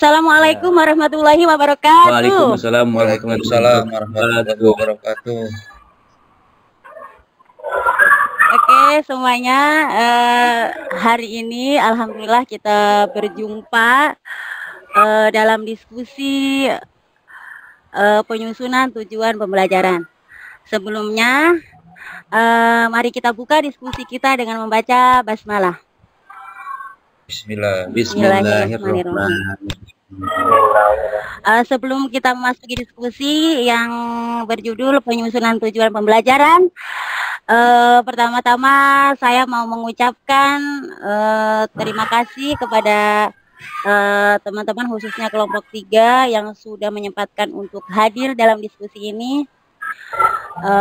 Assalamualaikum Ya. warahmatullahi wabarakatuh. Waalaikumsalam warahmatullahi Waalaikumsalam warahmatullahi wabarakatuh. wabarakatuh. Oke, semuanya, hari ini alhamdulillah kita berjumpa dalam diskusi penyusunan tujuan pembelajaran. Sebelumnya, mari kita buka diskusi kita dengan membaca basmalah. Bismillahirrahmanirrahim. Sebelum kita memasuki diskusi yang berjudul penyusunan tujuan pembelajaran, pertama-tama saya mau mengucapkan terima kasih kepada teman-teman khususnya kelompok 3 yang sudah menyempatkan untuk hadir dalam diskusi ini.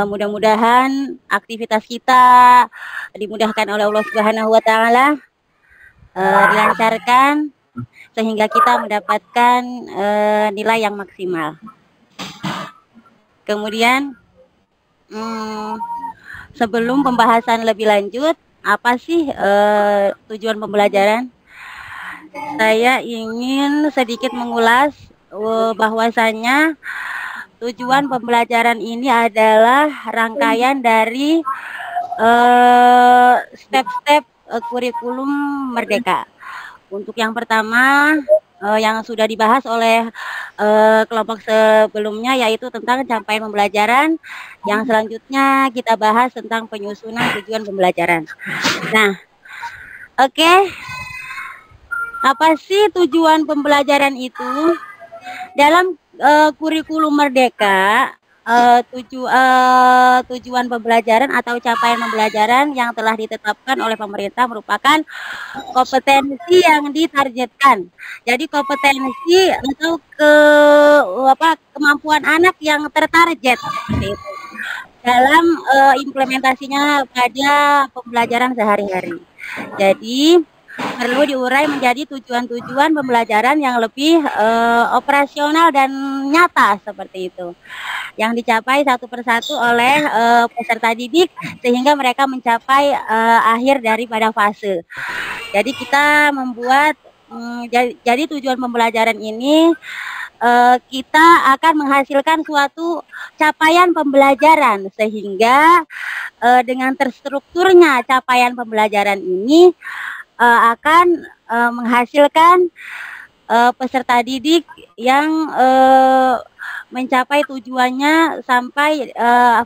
Mudah-mudahan aktivitas kita dimudahkan oleh Allah Subhanahu wa Ta'ala, dilancarkan sehingga kita mendapatkan nilai yang maksimal. Kemudian sebelum pembahasan lebih lanjut, apa sih tujuan pembelajaran? Saya ingin sedikit mengulas bahwasanya tujuan pembelajaran ini adalah rangkaian dari step-step kurikulum Merdeka. Untuk yang pertama yang sudah dibahas oleh kelompok sebelumnya yaitu tentang capaian pembelajaran. Yang selanjutnya kita bahas tentang penyusunan tujuan pembelajaran. Nah, oke. Apa sih tujuan pembelajaran itu? Dalam kurikulum Merdeka, tujuan pembelajaran atau capaian pembelajaran yang telah ditetapkan oleh pemerintah merupakan kompetensi yang ditargetkan. Jadi kompetensi atau kemampuan anak yang tertarget dalam implementasinya pada pembelajaran sehari-hari. Jadi perlu diurai menjadi tujuan-tujuan pembelajaran yang lebih operasional dan nyata seperti itu, yang dicapai satu persatu oleh peserta didik sehingga mereka mencapai akhir daripada fase. Jadi kita membuat jadi tujuan pembelajaran ini kita akan menghasilkan suatu capaian pembelajaran sehingga dengan terstrukturnya capaian pembelajaran ini akan menghasilkan peserta didik yang mencapai tujuannya sampai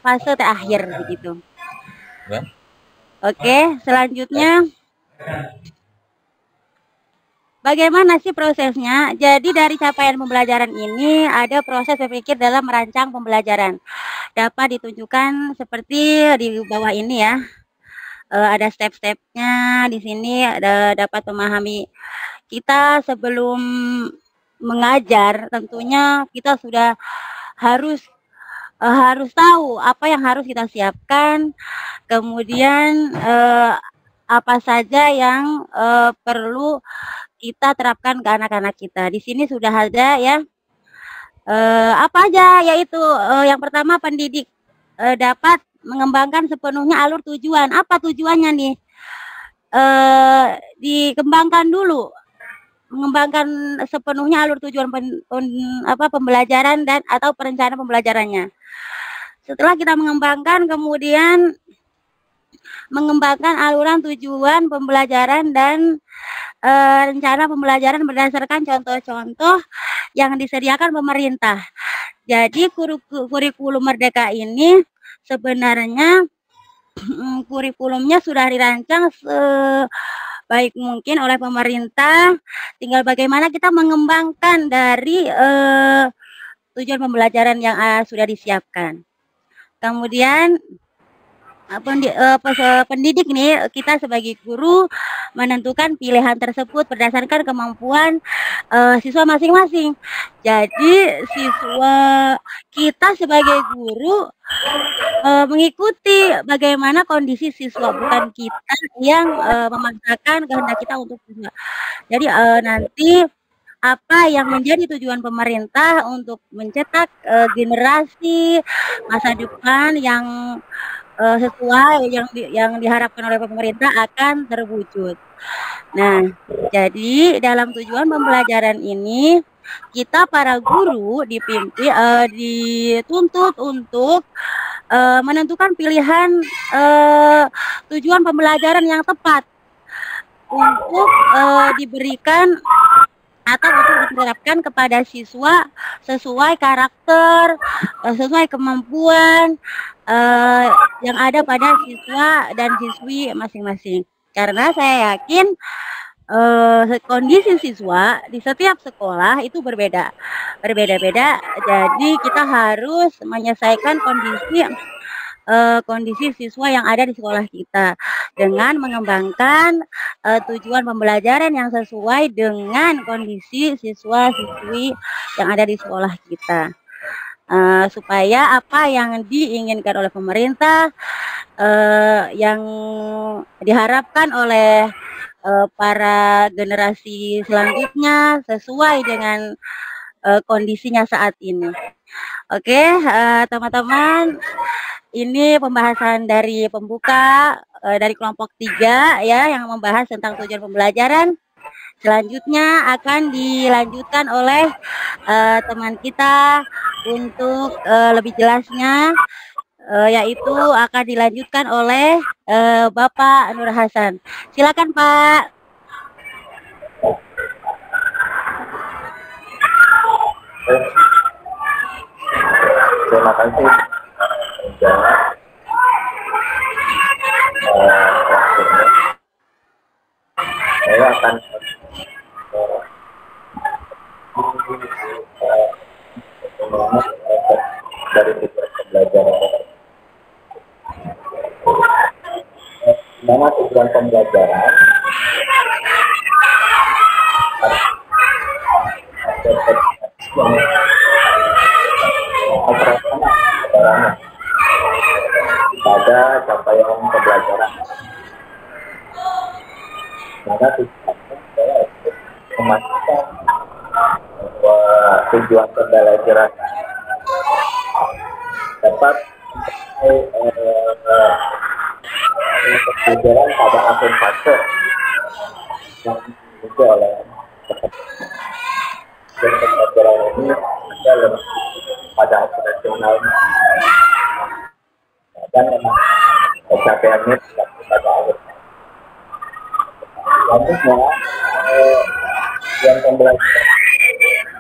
fase terakhir begitu. Oke, selanjutnya bagaimana sih prosesnya? Jadi dari capaian pembelajaran ini ada proses berpikir dalam merancang pembelajaran. Dapat ditunjukkan seperti di bawah ini ya. Ada step-stepnya di sini, dapat memahami kita sebelum mengajar tentunya kita sudah harus tahu apa yang harus kita siapkan, kemudian apa saja yang perlu kita terapkan ke anak-anak kita. Di sini sudah ada ya apa aja, yaitu yang pertama pendidik dapat mengembangkan sepenuhnya alur tujuan. Apa tujuannya nih? Dikembangkan dulu, mengembangkan sepenuhnya alur tujuan pembelajaran dan atau perencanaan pembelajarannya. Setelah kita mengembangkan, kemudian mengembangkan aluran tujuan pembelajaran dan rencana pembelajaran berdasarkan contoh-contoh yang disediakan pemerintah. Jadi kurikulum Merdeka ini sebenarnya kurikulumnya sudah dirancang sebaik mungkin oleh pemerintah, tinggal bagaimana kita mengembangkan dari tujuan pembelajaran yang sudah disiapkan. Kemudian pendidik nih, kita sebagai guru menentukan pilihan tersebut berdasarkan kemampuan siswa masing-masing. Jadi siswa kita sebagai guru mengikuti bagaimana kondisi siswa, bukan kita yang memaksakan kehendak kita untuk siswa. Jadi nanti apa yang menjadi tujuan pemerintah untuk mencetak generasi masa depan yang sesuai yang diharapkan oleh pemerintah akan terwujud. Nah, jadi dalam tujuan pembelajaran ini kita para guru dituntut untuk menentukan pilihan tujuan pembelajaran yang tepat untuk diberikan atau untuk diterapkan kepada siswa sesuai karakter, sesuai kemampuan yang ada pada siswa dan siswi masing-masing. Karena saya yakin kondisi siswa di setiap sekolah itu berbeda-beda. Jadi kita harus menyelesaikan kondisi siswa yang ada di sekolah kita dengan mengembangkan tujuan pembelajaran yang sesuai dengan kondisi siswa-siswi yang ada di sekolah kita. Supaya apa yang diinginkan oleh pemerintah, yang diharapkan oleh para generasi selanjutnya sesuai dengan kondisinya saat ini. Oke, teman-teman, ini pembahasan dari pembuka dari kelompok 3 ya yang membahas tentang tujuan pembelajaran. Selanjutnya akan dilanjutkan oleh teman kita untuk lebih jelasnya, yaitu akan dilanjutkan oleh Bapak Nur Hasan. Silakan Pak. Terima kasih. Saya akan dari tujuan pembelajaran. Nama tujuan pembelajaran pada capaian pembelajaran. Maka tujuannya memastikan bahwa tujuan pembelajaran dapat pembelajaran pada akhir fase yang juga oleh pembelajaran ini adalah pada operasional dan memang capaiannya pada akhir. Selanjutnya yang pembelajaran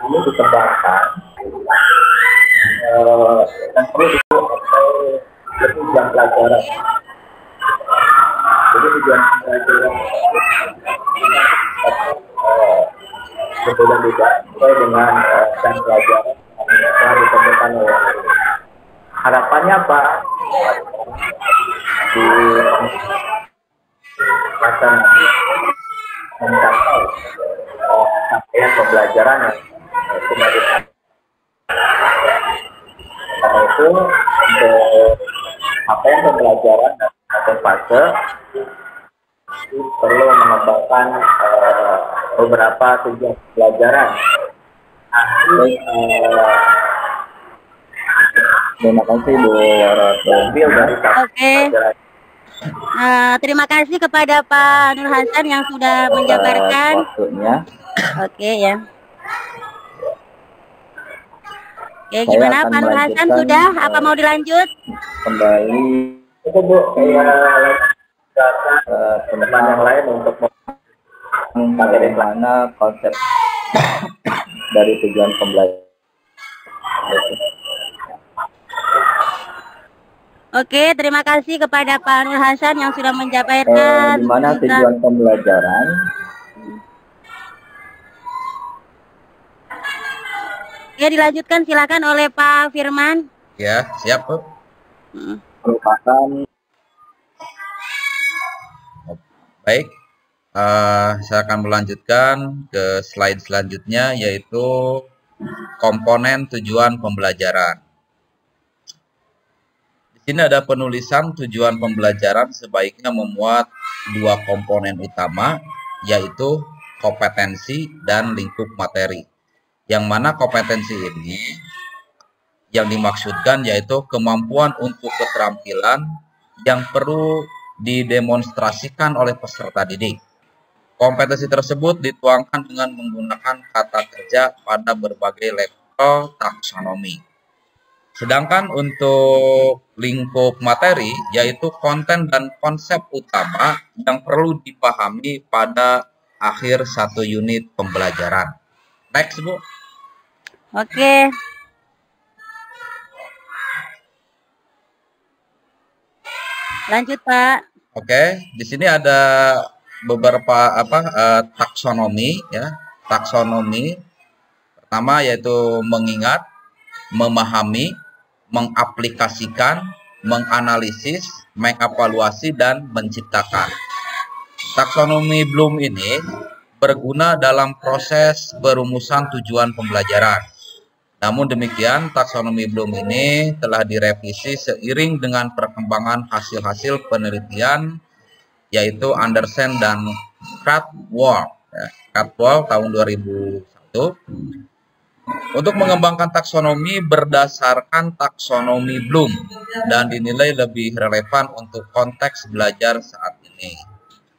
ini dikembangkan dan perlu lebih jam pelajaran. Jadi tujuan pembelajaran berbeda-beda sesuai dengan jam pelajaran yang ditentukan oleh guru. Harapannya apa? Di masa nanti mencapai capaian pembelajaran yang sudah dicapai. Karena itu untuk capaian pembelajaran dan satu fase perlu mengembangkan beberapa tujuan pembelajaran. Terima kasih Bu Laura. Oke. Terima kasih kepada Pak Nur Hasan yang sudah menjabarkan waktunya. Oke ya. Oke, gimana Pak Nur Hasan sudah? Apa mau dilanjut? Kembali. Itu Bu, teman yang lain untuk bagaimana konsep dari tujuan pembelajaran. Oke, terima kasih kepada Pak Nur Hasan yang sudah menjabarkan di mana tujuan pembelajaran. Oke, dilanjutkan silakan oleh Pak Firman. Ya, siap Bu. Merupakan baik. Saya akan melanjutkan ke slide selanjutnya, yaitu komponen tujuan pembelajaran. Di sini ada penulisan tujuan pembelajaran sebaiknya memuat dua komponen utama, yaitu kompetensi dan lingkup materi. Yang mana kompetensi ini yang dimaksudkan yaitu kemampuan untuk keterampilan yang perlu didemonstrasikan oleh peserta didik. Kompetensi tersebut dituangkan dengan menggunakan kata kerja pada berbagai level taksonomi. Sedangkan untuk lingkup materi, yaitu konten dan konsep utama yang perlu dipahami pada akhir satu unit pembelajaran. Next, Bu. Oke. Lanjut, Pak. Oke, di sini ada beberapa taksonomi ya. Taksonomi pertama yaitu mengingat, memahami, mengaplikasikan, menganalisis, mengevaluasi, dan menciptakan. Taksonomi Bloom ini berguna dalam proses perumusan tujuan pembelajaran. Namun demikian, taksonomi Bloom ini telah direvisi seiring dengan perkembangan hasil-hasil penelitian, yaitu Anderson dan Krathwohl. Krathwohl tahun 2001. Untuk mengembangkan taksonomi berdasarkan taksonomi Bloom dan dinilai lebih relevan untuk konteks belajar saat ini.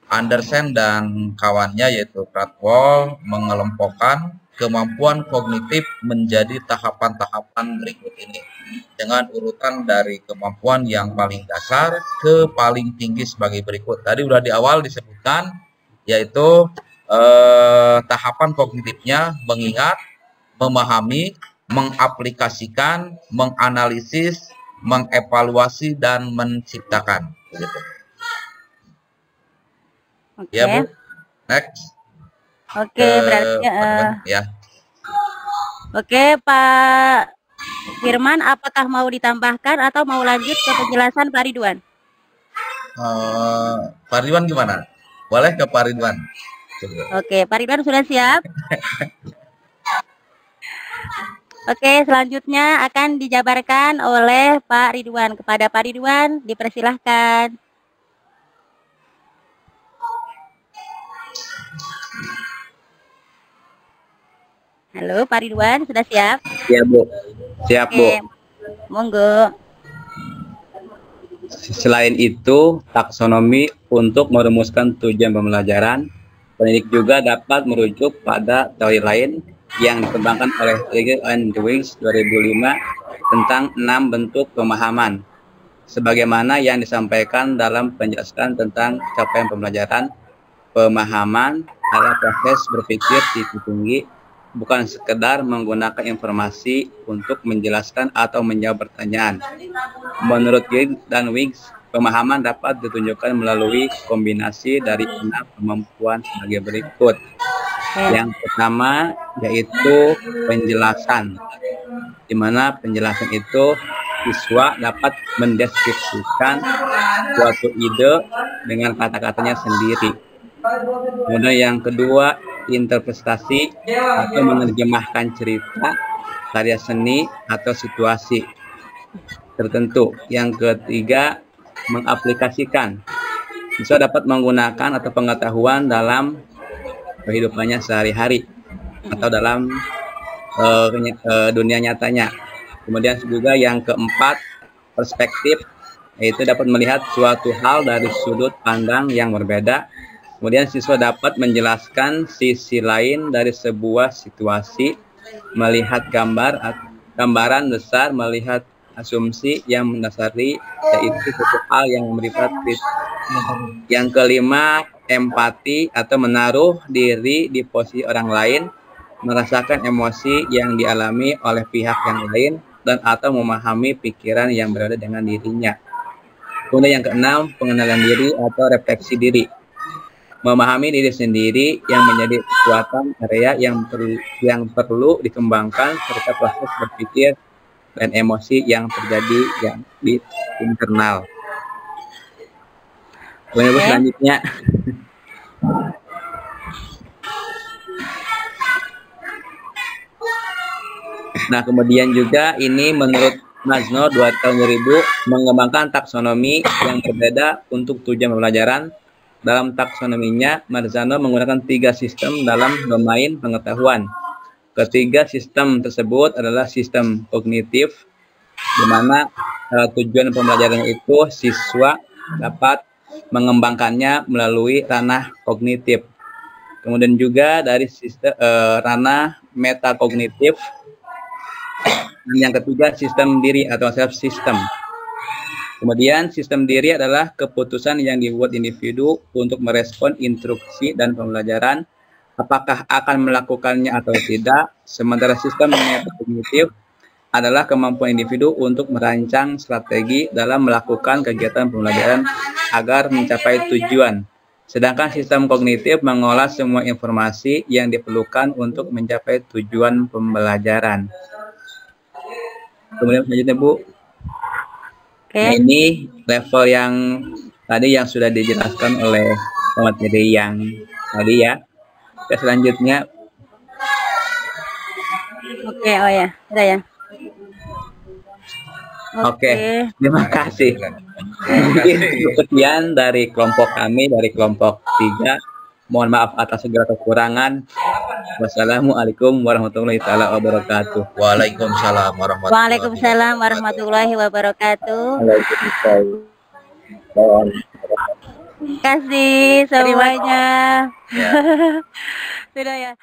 Anderson dan kawannya yaitu Krathwohl mengelompokkan kemampuan kognitif menjadi tahapan-tahapan berikut ini dengan urutan dari kemampuan yang paling dasar ke paling tinggi sebagai berikut. Tadi udah di awal disebutkan yaitu tahapan kognitifnya mengingat, memahami, mengaplikasikan, menganalisis, mengevaluasi, dan menciptakan. Gitu. Oke. Ya, Bu. Next. Oke, berarti ya. Oke, Pak Firman, apakah mau ditambahkan atau mau lanjut ke penjelasan Pak Ridwan? Pak Ridwan gimana? Boleh ke Pak Ridwan. Coba. Oke, Pak Ridwan sudah siap? Oke, selanjutnya akan dijabarkan oleh Pak Ridwan. Kepada Pak Ridwan, dipersilahkan. Halo, Pak Ridwan, sudah siap? Ya, Bu. Siap, Bu. Oke, monggo. Selain itu, taksonomi untuk merumuskan tujuan pembelajaran, pendidik juga dapat merujuk pada teori lain yang dikembangkan oleh Rigel and Wings 2005 tentang 6 bentuk pemahaman. Sebagaimana yang disampaikan dalam penjelasan tentang capaian pembelajaran, pemahaman adalah proses berpikir tinggi tinggi, bukan sekedar menggunakan informasi untuk menjelaskan atau menjawab pertanyaan. Menurut Gill dan Wiggs, pemahaman dapat ditunjukkan melalui kombinasi dari 6 kemampuan sebagai berikut. Yang pertama yaitu penjelasan, di mana penjelasan itu siswa dapat mendeskripsikan suatu ide dengan kata-katanya sendiri. Kemudian yang kedua, interpretasi atau menerjemahkan cerita, karya seni atau situasi tertentu. Yang ketiga, mengaplikasikan. Siswa dapat menggunakan atau pengetahuan dalam kehidupannya sehari-hari atau dalam dunia nyatanya. Kemudian juga yang keempat, perspektif, yaitu dapat melihat suatu hal dari sudut pandang yang berbeda. Kemudian siswa dapat menjelaskan sisi lain dari sebuah situasi, melihat gambaran besar, melihat asumsi yang mendasari, yaitu suatu hal yang bersifat kritis. Yang kelima, empati atau menaruh diri di posisi orang lain, merasakan emosi yang dialami oleh pihak yang lain, dan atau memahami pikiran yang berada dengan dirinya. Kemudian yang keenam, pengenalan diri atau refleksi diri. Memahami diri sendiri yang menjadi kekuatan area yang perlu dikembangkan serta proses berpikir dan emosi yang terjadi yang di internal. Kemudian selanjutnya nah kemudian juga ini menurut Marzano 2000 mengembangkan taksonomi yang berbeda untuk tujuan pembelajaran. Dalam taksonominya, Marzano menggunakan 3 sistem dalam domain pengetahuan. Ketiga sistem tersebut adalah sistem kognitif, di mana tujuan pembelajaran itu siswa dapat mengembangkannya melalui ranah kognitif. Kemudian juga dari sistem ranah metakognitif. Yang ketiga, sistem diri atau self system. Kemudian sistem diri adalah keputusan yang dibuat individu untuk merespon instruksi dan pembelajaran, apakah akan melakukannya atau tidak. Sementara sistem metakognitif adalah kemampuan individu untuk merancang strategi dalam melakukan kegiatan pembelajaran agar mencapai tujuan. Sedangkan sistem kognitif mengolah semua informasi yang diperlukan untuk mencapai tujuan pembelajaran. Kemudian selanjutnya Bu, nah, ini level yang tadi yang sudah dijelaskan oleh materi yang tadi ya. Oke, selanjutnya. Oke, oh ya, sudah ya. Oke, terima kasih. Mungkin sekian dari kelompok kami, dari kelompok 3. Mohon maaf atas segala kekurangan. Wassalamualaikum warahmatullahi taala wabarakatuh. Waalaikumsalam Waalaikumsalam warahmatullahi wabarakatuh. Terima kasih semuanya. Ya. Sudah ya.